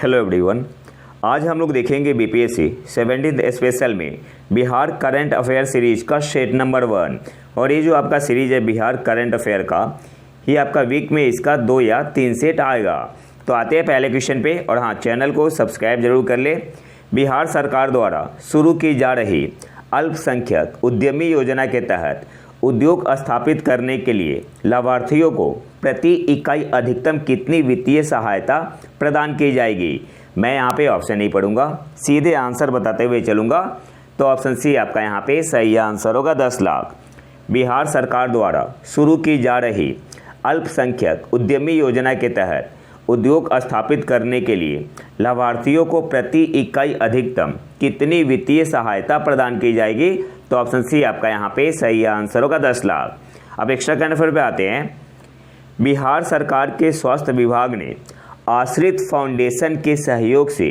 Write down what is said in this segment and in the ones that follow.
Hello everyone. आज हम लोग देखेंगे बीपीएससी 17th स्पेशल में बिहार करंट अफेयर सीरीज का सेट नंबर 1। और ये जो आपका सीरीज है बिहार करंट अफेयर का, ये आपका वीक में इसका 2 या 3 सेट आएगा। तो आते हैं पहले क्वेश्चन पे। और हाँ, चैनल को सब्सक्राइब जरूर कर ले। बिहार सरकार द्वारा शुरू की जा रही अल्पसंख्यक उद्यमी योजना के तहत उद्योग स्थापित करने के लिए लाभार्थियों को प्रति इकाई अधिकतम कितनी वित्तीय सहायता प्रदान की जाएगी। मैं यहाँ पे ऑप्शन नहीं पढ़ूंगा, सीधे आंसर बताते हुए चलूँगा। तो ऑप्शन सी आपका यहाँ पे सही आंसर होगा, 10 लाख। बिहार सरकार द्वारा शुरू की जा रही अल्पसंख्यक उद्यमी योजना के तहत उद्योग स्थापित करने के लिए लाभार्थियों को प्रति इकाई अधिकतम कितनी वित्तीय सहायता प्रदान की जाएगी। तो ऑप्शन सी आपका यहाँ पे सही आंसर होगा, 10 लाख। अब एक्स्ट्रा करंट अफेयर पे आते हैं। बिहार सरकार के स्वास्थ्य विभाग ने आश्रित फाउंडेशन के सहयोग से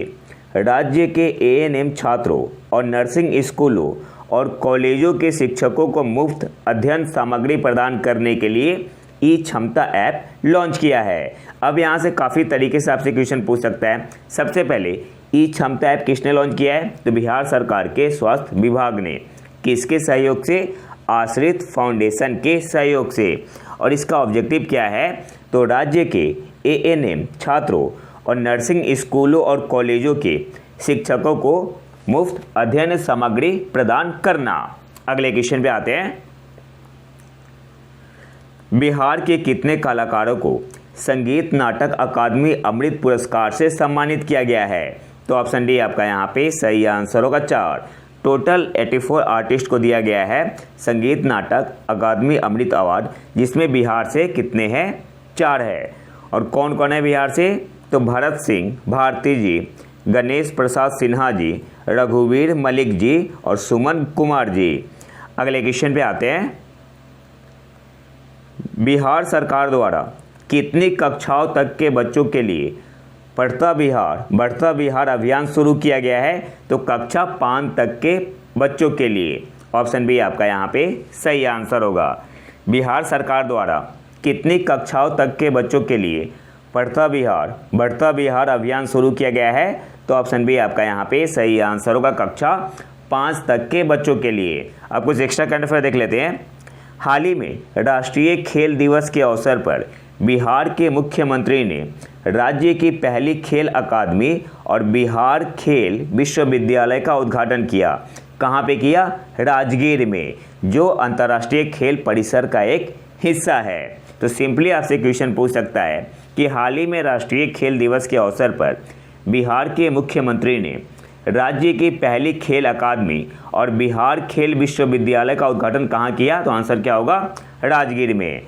राज्य के एएनएम छात्रों और नर्सिंग स्कूलों और कॉलेजों के शिक्षकों को मुफ्त अध्ययन सामग्री प्रदान करने के लिए ई क्षमता ऐप लॉन्च किया है। अब यहाँ से काफ़ी तरीके से आपसे क्वेश्चन पूछ सकता है। सबसे पहले ई क्षमता ऐप किसने लॉन्च किया है? तो बिहार सरकार के स्वास्थ्य विभाग ने। किसके सहयोग से? आश्रित फाउंडेशन के सहयोग से। और इसका ऑब्जेक्टिव क्या है? तो राज्य के एएनएम छात्रों और नर्सिंग स्कूलों और कॉलेजों के शिक्षकों को मुफ्त अध्ययन सामग्री प्रदान करना। अगले क्वेश्चन पे आते हैं। बिहार के कितने कलाकारों को संगीत नाटक अकादमी अमृत पुरस्कार से सम्मानित किया गया है? तो ऑप्शन डी आपका यहाँ पे सही आंसर होगा, 4। टोटल 84 आर्टिस्ट को दिया गया है संगीत नाटक अकादमी अमृत अवार्ड, जिसमें बिहार से कितने हैं? 4 है। और कौन कौन है बिहार से? तो भरत सिंह भारती जी, गणेश प्रसाद सिन्हा जी, रघुवीर मलिक जी और सुमन कुमार जी। अगले क्वेश्चन पे आते हैं। बिहार सरकार द्वारा कितनी कक्षाओं तक के बच्चों के लिए पढ़ता बिहार अभियान शुरू किया गया है? तो कक्षा 5 तक के बच्चों के लिए। ऑप्शन बी आपका यहाँ पे सही आंसर होगा। बिहार सरकार द्वारा कितनी कक्षाओं तक के बच्चों के लिए बढ़ता बिहार अभियान शुरू किया गया है? तो ऑप्शन बी आपका यहाँ पे सही आंसर होगा, कक्षा 5 तक के बच्चों के लिए। अब कुछ एक्स्ट्रा करंट अफेयर देख लेते हैं। हाल ही में राष्ट्रीय खेल दिवस के अवसर पर बिहार के मुख्यमंत्री ने राज्य की पहली खेल अकादमी और बिहार खेल विश्वविद्यालय का उद्घाटन किया। कहाँ पे किया? राजगीर में, जो अंतर्राष्ट्रीय खेल परिसर का एक हिस्सा है। तो सिंपली आपसे क्वेश्चन पूछ सकता है कि हाल ही में राष्ट्रीय खेल दिवस के अवसर पर बिहार के मुख्यमंत्री ने राज्य की पहली खेल अकादमी और बिहार खेल विश्वविद्यालय का उद्घाटन कहाँ किया? तो आंसर क्या होगा? राजगीर में।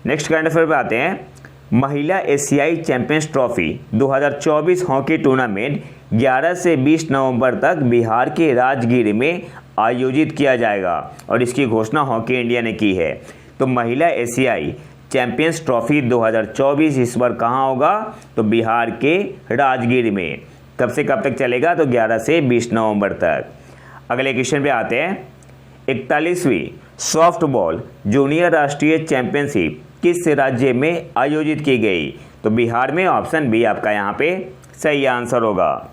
नेक्स्ट करंट अफेयर पे आते हैं। महिला एशियाई चैंपियंस ट्रॉफी 2024 हॉकी टूर्नामेंट 11 से 20 नवंबर तक बिहार के राजगीर में आयोजित किया जाएगा और इसकी घोषणा हॉकी इंडिया ने की है। तो महिला एशियाई चैंपियंस ट्रॉफी 2024 इस बार कहाँ होगा? तो बिहार के राजगीर में। कब से कब तक चलेगा? तो 11 से 20 नवंबर तक। अगले क्वेश्चन पे आते हैं। 41वीं सॉफ्टबॉल जूनियर राष्ट्रीय चैंपियनशिप किस राज्य में आयोजित की गई? तो बिहार में। ऑप्शन बी आपका यहाँ पे सही आंसर होगा।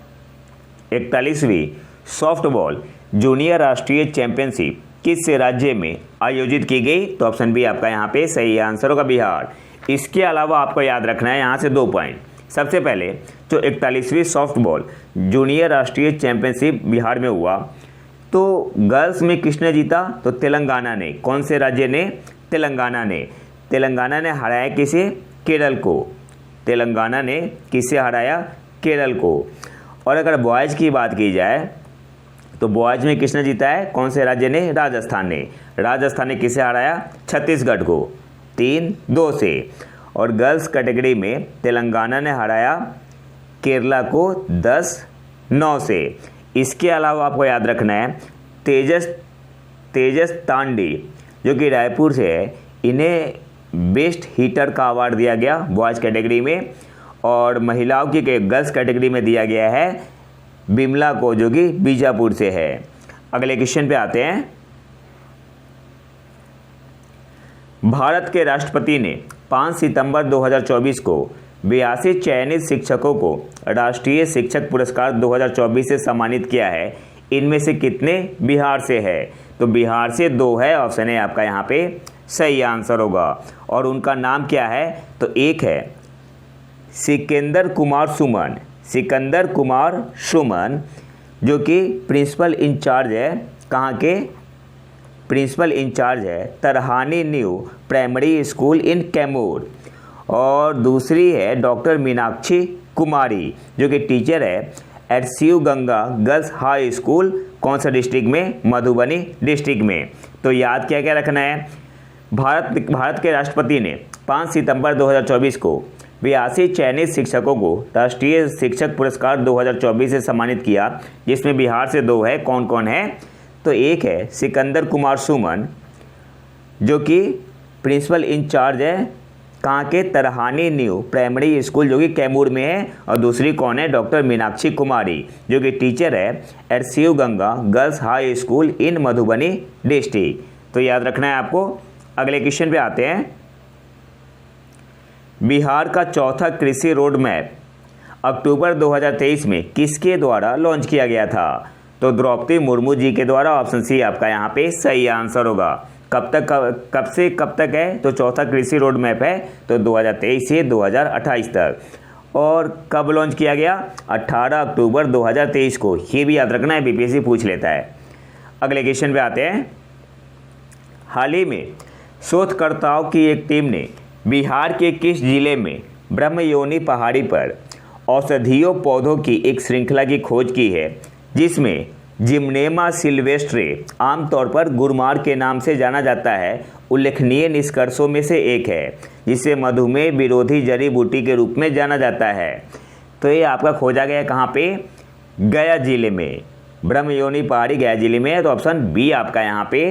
41वीं सॉफ्टबॉल जूनियर राष्ट्रीय चैंपियनशिप किस राज्य में आयोजित की गई? तो ऑप्शन बी आपका यहाँ पे सही आंसर होगा, बिहार। इसके अलावा आपको याद रखना है यहाँ से 2 पॉइंट। सबसे पहले जो 41वीं सॉफ्टबॉल जूनियर राष्ट्रीय चैंपियनशिप बिहार में हुआ, तो गर्ल्स में किसने जीता? तो तेलंगाना ने। कौन से राज्य ने? तेलंगाना ने। तेलंगाना ने हराया किसे? केरल को। तेलंगाना ने किसे हराया? केरल को। और अगर बॉयज़ की बात की जाए तो बॉयज़ में किसने जीता है? कौन से राज्य ने? राजस्थान ने। राजस्थान ने किसे हराया? छत्तीसगढ़ को 3-2 से। और गर्ल्स कैटेगरी में तेलंगाना ने हराया केरला को 10-9 से। इसके अलावा आपको याद रखना है तेजस तांडी जो कि रायपुर से है, इन्हें बेस्ट हीटर का अवार्ड दिया गया बॉयज़ कैटेगरी में। और महिलाओं की गर्ल्स कैटेगरी में दिया गया है बिमला को, जो कि बीजापुर से है। अगले क्वेश्चन पे आते हैं। भारत के राष्ट्रपति ने 5 सितंबर 2024 को 82 चयनित शिक्षकों को राष्ट्रीय शिक्षक पुरस्कार 2024 से सम्मानित किया है। इनमें से कितने बिहार से है? तो बिहार से 2 है, ऑप्शन है आपका यहाँ पे सही आंसर होगा। और उनका नाम क्या है? तो एक है सिकंदर कुमार सुमन, सिकंदर कुमार सुमन, जो कि प्रिंसिपल इंचार्ज है। कहाँ के? प्रिंसिपल इंचार्ज है Tarhani new primary school in Kaimur. और दूसरी है डॉक्टर मीनाक्षी कुमारी, जो कि टीचर है at Shiv Ganga girls high school. कौन सा डिस्ट्रिक्ट में? मधुबनी डिस्ट्रिक्ट में। तो याद क्या क्या रखना है? भारत के राष्ट्रपति ने 5 सितंबर 2024 को 82 चयनित शिक्षकों को राष्ट्रीय शिक्षक पुरस्कार 2024 से सम्मानित किया, जिसमें बिहार से 2 है। कौन कौन है? तो एक है सिकंदर कुमार सुमन, जो कि प्रिंसिपल इंचार्ज है कहाँ के? तरहानी न्यू प्राइमरी स्कूल, जो कि कैमूर में है। और दूसरी कौन है? डॉक्टर मीनाक्षी कुमारी, जो कि टीचर है at Shiv Ganga girls high school in Madhubani district. तो याद रखना है आपको। अगले क्वेश्चन पे आते हैं। बिहार का चौथा कृषि रोड मैप अक्टूबर 2023 में किसके द्वारा लॉन्च किया गया था? तो द्रौपदी मुर्मू जी के द्वारा। ऑप्शन सी आपका यहाँ पे सही आंसर होगा। कब से कब तक है? तो चौथा कृषि रोड मैप है तो 2023 से 2028 तक। और कब लॉन्च किया गया? 18 अक्टूबर 2023 को। ये भी याद रखना है, बीपीएससी पूछ लेता है। अगले क्वेश्चन पे आते हैं। हाल ही में शोधकर्ताओं की एक टीम ने बिहार के किस जिले में ब्रह्मयोनी पहाड़ी पर औषधीय पौधों की एक श्रृंखला की खोज की है, जिसमें जिम्नेमा सिल्वेस्ट्रे आमतौर पर गुरमार के नाम से जाना जाता है? उल्लेखनीय निष्कर्षों में से एक है, जिसे मधुमेह विरोधी जड़ी बूटी के रूप में जाना जाता है। तो ये आपका खोजा गया कहाँ पे? गया जिले में। ब्रह्मयोनी पहाड़ी गया जिले में है, तो ऑप्शन बी आपका यहाँ पे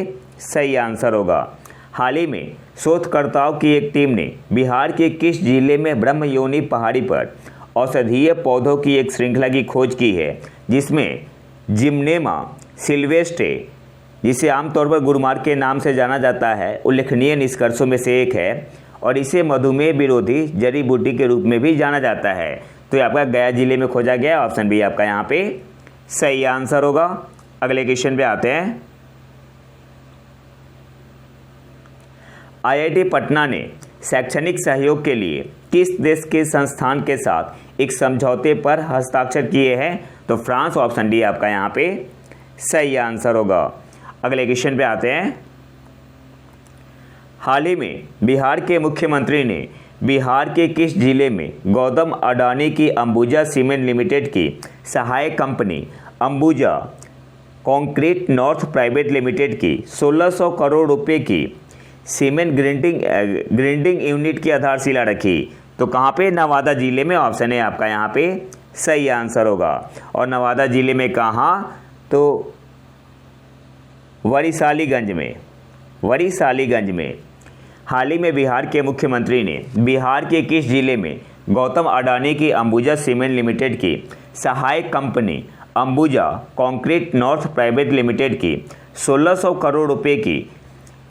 सही आंसर होगा। हाल ही में शोधकर्ताओं की एक टीम ने बिहार के किस जिले में ब्रह्मयोनी पहाड़ी पर औषधीय पौधों की एक श्रृंखला की खोज की है, जिसमें जिम्नेमा सिल्वेस्ट्रे, जिसे आमतौर पर गुरमार के नाम से जाना जाता है, उल्लेखनीय निष्कर्षों में से एक है, और इसे मधुमेह विरोधी जड़ी बूटी के रूप में भी जाना जाता है। तो ये आपका गया जिले में खोजा गया। ऑप्शन बी आपका यहाँ पे सही आंसर होगा। अगले क्वेश्चन पे आते हैं। आईआईटी पटना ने शैक्षणिक सहयोग के लिए किस देश के संस्थान के साथ एक समझौते पर हस्ताक्षर किए हैं? तो फ्रांस। ऑप्शन डी आपका यहाँ पे सही आंसर होगा। अगले क्वेश्चन पे आते हैं। हाल ही में बिहार के मुख्यमंत्री ने बिहार के किस जिले में गौतम अडानी की अंबुजा सीमेंट लिमिटेड की सहायक company Ambuja concrete north private limited की 1600 करोड़ रुपए की सीमेंट ग्राइंडिंग यूनिट की आधारशिला रखी? तो कहाँ पे? नवादा जिले में। ऑप्शन है आपका यहाँ पे सही आंसर होगा। और नवादा जिले में कहाँ? तो वरिशालीगंज में, वरिशालीगंज में। हाल ही में बिहार के मुख्यमंत्री ने बिहार के किस जिले में गौतम अडानी की अंबुजा सीमेंट लिमिटेड की सहायक company Ambuja concrete north private limited की 1600 करोड़ रुपए की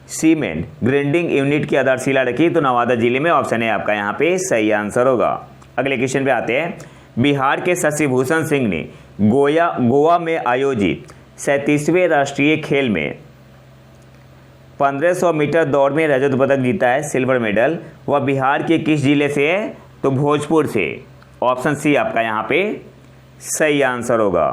सीमेंट ग्राइंडिंग यूनिट की आधारशिला रखी? तो नवादा जिले में। ऑप्शन है आपका यहाँ पे सही आंसर होगा। अगले क्वेश्चन पे आते हैं। बिहार के शशिभूषण सिंह ने गोवा में आयोजित 37वें राष्ट्रीय खेल में 1500 मीटर दौड़ में रजत पदक जीता है, सिल्वर मेडल। वह बिहार के किस जिले से है? तो भोजपुर से। ऑप्शन सी आपका यहाँ पे सही आंसर होगा।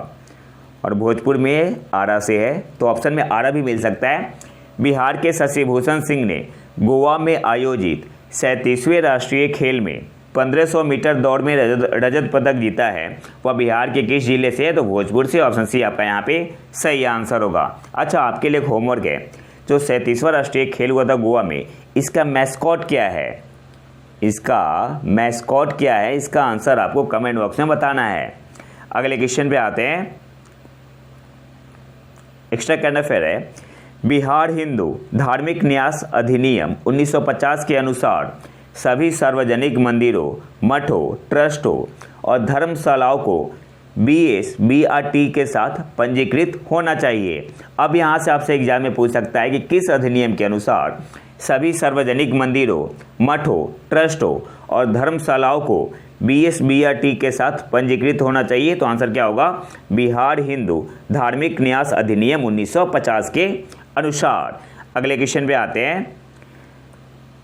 और भोजपुर में आरा से है, तो ऑप्शन में आरा भी मिल सकता है। बिहार के शशिभूषण सिंह ने गोवा में आयोजित 37वें राष्ट्रीय खेल में 1500 मीटर दौड़ में रजत पदक जीता है। वह बिहार के किस जिले से है? तो भोजपुर से। ऑप्शन सी आपका यहाँ पे सही आंसर होगा। अच्छा, आपके लिए होमवर्क है, जो 37वां राष्ट्रीय खेल हुआ था गोवा में, इसका मैस्कॉट क्या है? इसका मैस्कॉट क्या है? इसका आंसर आपको कमेंट बॉक्स में बताना है। अगले क्वेश्चन पे आते हैं। एक्स्ट्रा करंट अफेयर है। बिहार हिंदू धार्मिक न्यास अधिनियम 1950 के अनुसार सभी सार्वजनिक मंदिरों, मठों, ट्रस्टों और धर्मशालाओं को BSBRT के साथ पंजीकृत होना चाहिए। अब यहाँ से आपसे एग्जाम में पूछ सकता है कि किस अधिनियम के अनुसार सभी सार्वजनिक मंदिरों, मठों, ट्रस्टों और धर्मशालाओं को BSBRT के साथ पंजीकृत होना चाहिए। तो आंसर क्या होगा? बिहार हिंदू धार्मिक न्यास अधिनियम 1950 के अनुसार। अगले क्वेश्चन पे आते हैं।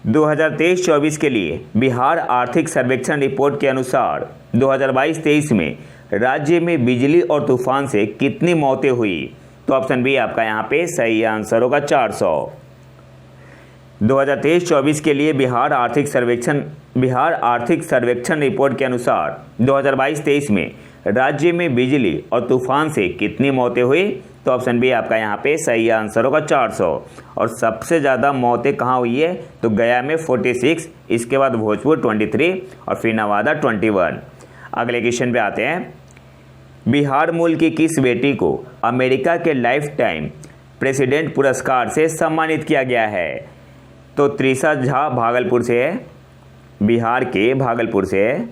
2023-24 के लिए बिहार आर्थिक सर्वेक्षण रिपोर्ट के अनुसार 2022-23 में राज्य में बिजली और तूफान से कितनी मौतें हुई? तो ऑप्शन बी आपका यहाँ पे सही आंसर होगा 400। 2023-24 के लिए बिहार आर्थिक सर्वेक्षण रिपोर्ट के अनुसार 2022-23 में राज्य में बिजली और तूफान से कितनी मौतें हुई? तो ऑप्शन बी आपका यहाँ पे सही आंसर होगा 400। और सबसे ज़्यादा मौतें कहाँ हुई है? तो गया में 46, इसके बाद भोजपुर 23 और फिर नवादा 21। अगले क्वेश्चन पे आते हैं। बिहार मूल की किस बेटी को अमेरिका के लाइफ टाइम प्रेसिडेंट पुरस्कार से सम्मानित किया गया है? तो त्रिशा झा भागलपुर से है, बिहार के भागलपुर से है।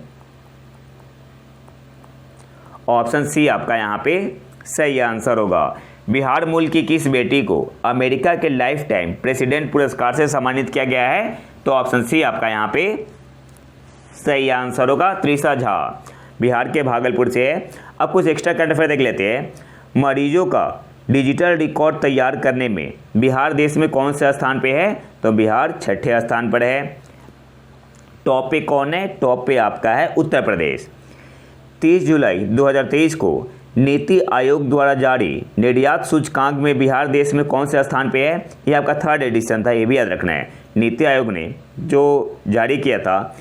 ऑप्शन सी आपका यहाँ पे सही आंसर होगा। बिहार मूल की किस बेटी को अमेरिका के लाइफ टाइम प्रेसिडेंट पुरस्कार से सम्मानित किया गया है? तो ऑप्शन सी आपका यहाँ पे सही आंसर होगा, त्रिशा झा, बिहार के भागलपुर से है। अब कुछ एक्स्ट्रा करंट अफेयर देख लेते हैं। मरीजों का डिजिटल रिकॉर्ड तैयार करने में बिहार देश में कौन से स्थान पे है? तो बिहार 6ठे स्थान पर है। टॉप पे कौन है? टॉप पे आपका है उत्तर प्रदेश। 30 जुलाई 2023 को नीति आयोग द्वारा जारी निर्यात सूचकांक में बिहार देश में कौन से स्थान पे है? ये आपका 3rd एडिशन था, ये भी याद रखना है। नीति आयोग ने जो जारी किया था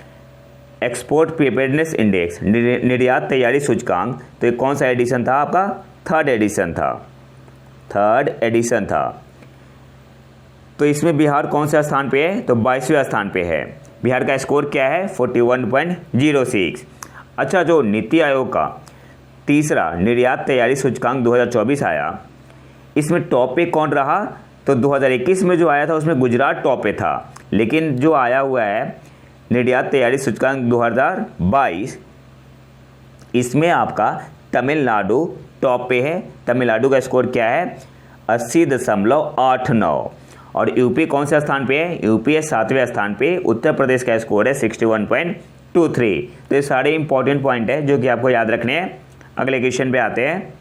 एक्सपोर्ट प्रिपेयर्डनेस इंडेक्स, निर्यात तैयारी सूचकांक, तो ये कौन सा एडिशन था? आपका 3rd एडिशन था, 3rd एडिशन था। तो इसमें बिहार कौन से स्थान पे है? तो 22वें स्थान पे है। बिहार का स्कोर क्या है? 41.06। अच्छा, जो नीति आयोग का तीसरा निर्यात तैयारी सूचकांक 2024 आया, इसमें टॉप पे कौन रहा? तो 2021 में जो आया था उसमें गुजरात टॉप पे था, लेकिन जो आया हुआ है निर्यात तैयारी सूचकांक 2022, इसमें आपका तमिलनाडु टॉप पे है। तमिलनाडु का स्कोर क्या है? 80.89। और यूपी कौन से स्थान पे है? यूपी है 7वें स्थान पे। उत्तर प्रदेश का स्कोर है 61.23। तो ये सारे इंपॉर्टेंट पॉइंट है जो कि आपको याद रखने हैं। अगले क्वेश्चन पे आते हैं।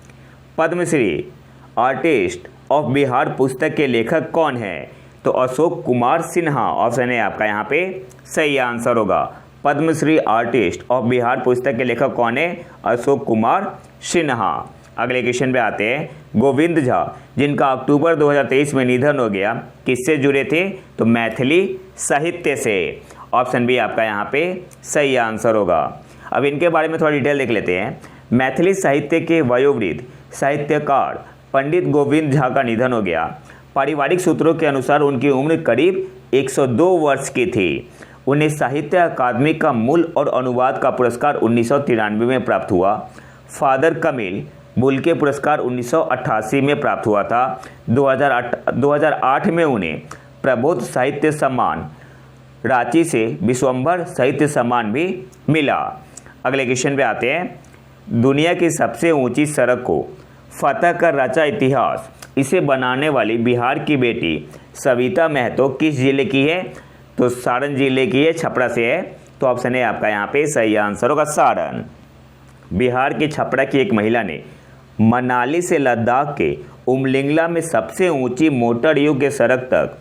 पद्मश्री आर्टिस्ट ऑफ बिहार पुस्तक के लेखक कौन है? तो अशोक कुमार सिन्हा, ऑप्शन है आपका यहाँ पे सही आंसर होगा। पद्मश्री आर्टिस्ट ऑफ बिहार पुस्तक के लेखक कौन है? अशोक कुमार सिन्हा। अगले क्वेश्चन पे आते हैं। गोविंद झा, जिनका अक्टूबर 2023 में निधन हो गया, किससे जुड़े थे? तो मैथिली साहित्य से। ऑप्शन बी आपका यहाँ पे सही आंसर होगा। अब इनके बारे में थोड़ा डिटेल देख लेते हैं। मैथिली साहित्य के वयोवृद्ध साहित्यकार पंडित गोविंद झा का निधन हो गया। पारिवारिक सूत्रों के अनुसार उनकी उम्र करीब 102 वर्ष की थी। उन्हें साहित्य अकादमी का मूल और अनुवाद का पुरस्कार 1993 में प्राप्त हुआ। फादर कमिल बुल्के पुरस्कार 1988 में प्राप्त हुआ था। 2008 में उन्हें प्रबोध साहित्य सम्मान, रांची से विश्वंभर साहित्य सम्मान भी मिला। अगले क्वेश्चन पे आते हैं। दुनिया की सबसे ऊंची सड़क को फतह कर रचा इतिहास, इसे बनाने वाली बिहार की बेटी सविता महतो किस जिले की है? तो सारण जिले की है, छपरा से है। तो ऑप्शन है आपका यहाँ पे सही आंसर होगा सारण। बिहार के छपरा की एक महिला ने मनाली से लद्दाख के उमलिंगला में सबसे ऊंची मोटर योग्य सड़क तक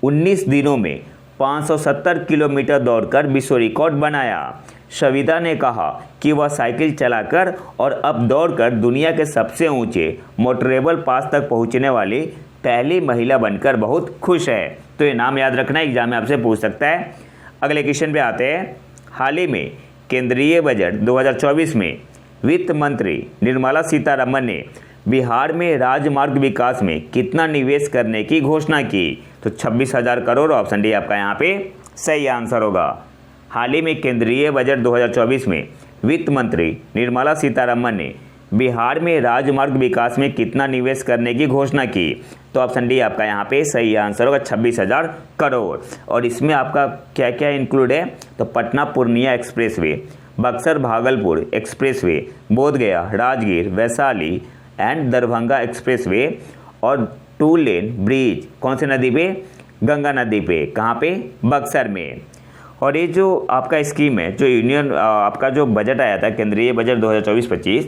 19 दिनों में 570 किलोमीटर दौड़कर विश्व रिकॉर्ड बनाया। सविता ने कहा कि वह साइकिल चलाकर और अब दौड़कर दुनिया के सबसे ऊंचे मोटरेबल पास तक पहुंचने वाली पहली महिला बनकर बहुत खुश है। तो ये नाम याद रखना, एग्जाम में आपसे पूछ सकता है। अगले क्वेश्चन पे आते हैं। हाल ही में केंद्रीय बजट 2024 में वित्त मंत्री निर्मला सीतारमण ने बिहार में राजमार्ग विकास में कितना निवेश करने की घोषणा की? तो 26,000 करोड़। ऑप्शन डी आपका यहाँ पे सही आंसर होगा। हाल ही में केंद्रीय बजट 2024 में वित्त मंत्री निर्मला सीतारमण ने बिहार में राजमार्ग विकास में कितना निवेश करने की घोषणा की? तो ऑप्शन डी आपका यहाँ पे सही आंसर होगा 26,000 करोड़। और इसमें आपका क्या क्या इंक्लूड है? तो Patna Purnia expressway, Buxar Bhagalpur expressway, Bodhgaya, Rajgir, Vaishali and Darbhanga expressway और 2 लेन ब्रिज कौन से नदी पे? गंगा नदी पे, कहाँ पे, बक्सर में। और ये जो आपका स्कीम है, जो यूनियन आपका जो बजट आया था केंद्रीय बजट 2024-25,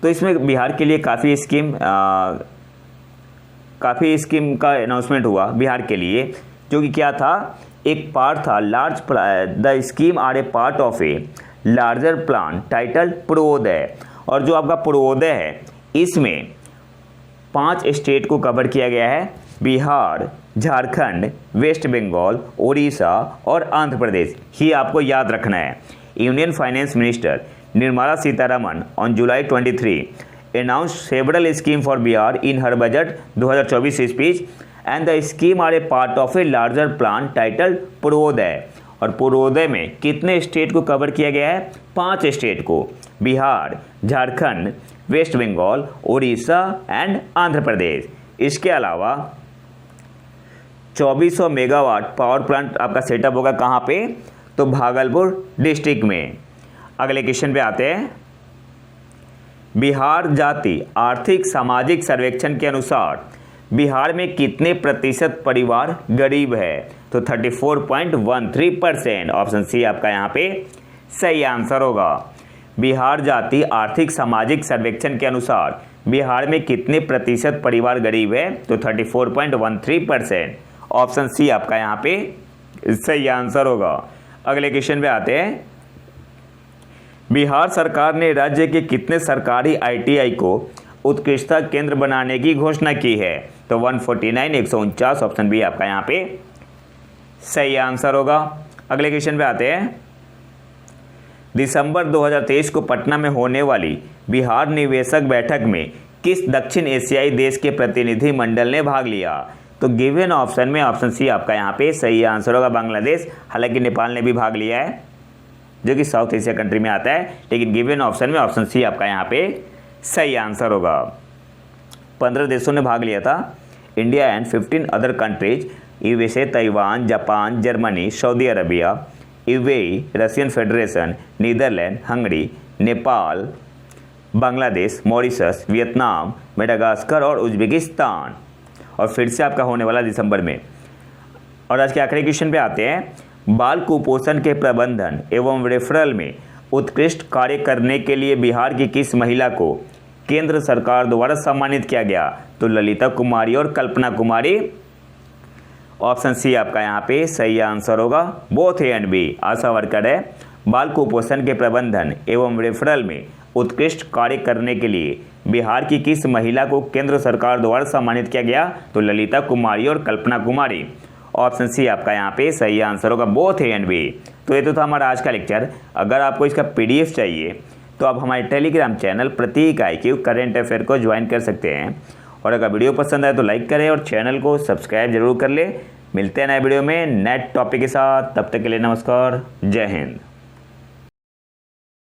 तो इसमें बिहार के लिए काफ़ी स्कीम का अनाउंसमेंट हुआ बिहार के लिए, जो कि क्या था, एक पार्ट था the scheme are a part of a larger plan title Purvodaya. और जो आपका पूर्वोदय है, इसमें 5 स्टेट को कवर किया गया है, बिहार, झारखंड, वेस्ट बंगाल, उड़ीसा और आंध्र प्रदेश। ही आपको याद रखना है। Union finance minister Nirmala Sitharaman on July 23 announced several schemes for Bihar in her budget 2024 speech and the scheme are a part of a larger plan titled Purvodaya. और पूर्वोदय में कितने स्टेट को कवर किया गया है, 5 स्टेट को, बिहार, झारखंड, वेस्ट बंगाल, उड़ीसा एंड आंध्र प्रदेश। इसके अलावा 2400 मेगावाट पावर प्लांट आपका सेटअप होगा कहाँ पे, तो भागलपुर डिस्ट्रिक्ट में। अगले क्वेश्चन पे आते हैं। बिहार जाति आर्थिक सामाजिक सर्वेक्षण के अनुसार बिहार में कितने प्रतिशत परिवार गरीब है, तो 34.13%। ऑप्शन सी आपका यहाँ पे सही आंसर होगा। बिहार जाति आर्थिक सामाजिक सर्वेक्षण के अनुसार बिहार में कितने प्रतिशत परिवार गरीब है, तो 34.13%। ऑप्शन सी आपका यहाँ पे सही आंसर होगा। अगले क्वेश्चन पे आते हैं। बिहार सरकार ने राज्य के कितने सरकारी आईटीआई को उत्कृष्टता केंद्र बनाने की घोषणा की है, तो 149, 149। ऑप्शन बी आपका यहाँ पे सही आंसर होगा। अगले क्वेश्चन पे आते हैं। दिसंबर 2023 को पटना में होने वाली बिहार निवेशक बैठक में किस दक्षिण एशियाई देश के प्रतिनिधि मंडल ने भाग लिया, तो गिवन ऑप्शन में ऑप्शन सी आपका यहाँ पे सही आंसर होगा, बांग्लादेश। हालांकि नेपाल ने भी भाग लिया है, जो कि साउथ एशिया कंट्री में आता है, लेकिन गिवन ऑप्शन में ऑप्शन सी आपका यहाँ पे सही आंसर होगा। 15 देशों ने भाग लिया था, India and 15 other countries, USA, Taiwan, Japan, Germany, Saudi Arabia, UAE, Russian Federation, Netherland, Hungary, Nepal, Bangladesh, Mauritius, Vietnam, Madagascar और उज्बेकिस्तान। और फिर से आपका होने वाला दिसंबर में। और आज के आखिरी क्वेश्चन पे आते हैं। बाल कुपोषण के प्रबंधन एवं रेफरल में उत्कृष्ट कार्य करने के लिए बिहार की किस महिला को केंद्र सरकार द्वारा सम्मानित किया गया, तो ललिता कुमारी और कल्पना कुमारी। ऑप्शन सी आपका यहाँ पे सही आंसर होगा। Both A and B ASHA worker है। बाल कुपोषण के प्रबंधन एवं रेफरल में उत्कृष्ट कार्य करने के लिए बिहार की किस महिला को केंद्र सरकार द्वारा सम्मानित किया गया, तो ललिता कुमारी और कल्पना कुमारी। ऑप्शन सी आपका यहाँ पे सही आंसर होगा। Both A and B. तो ये तो था हमारा आज का लेक्चर। अगर आपको इसका पीडीएफ चाहिए तो आप हमारे टेलीग्राम चैनल प्रतीक IQ करेंट अफेयर को ज्वाइन कर सकते हैं। और अगर वीडियो पसंद आए तो लाइक करें और चैनल को सब्सक्राइब जरूर कर ले। मिलते हैं नए वीडियो में नए टॉपिक के साथ। तब तक के लिए नमस्कार, जय हिंद।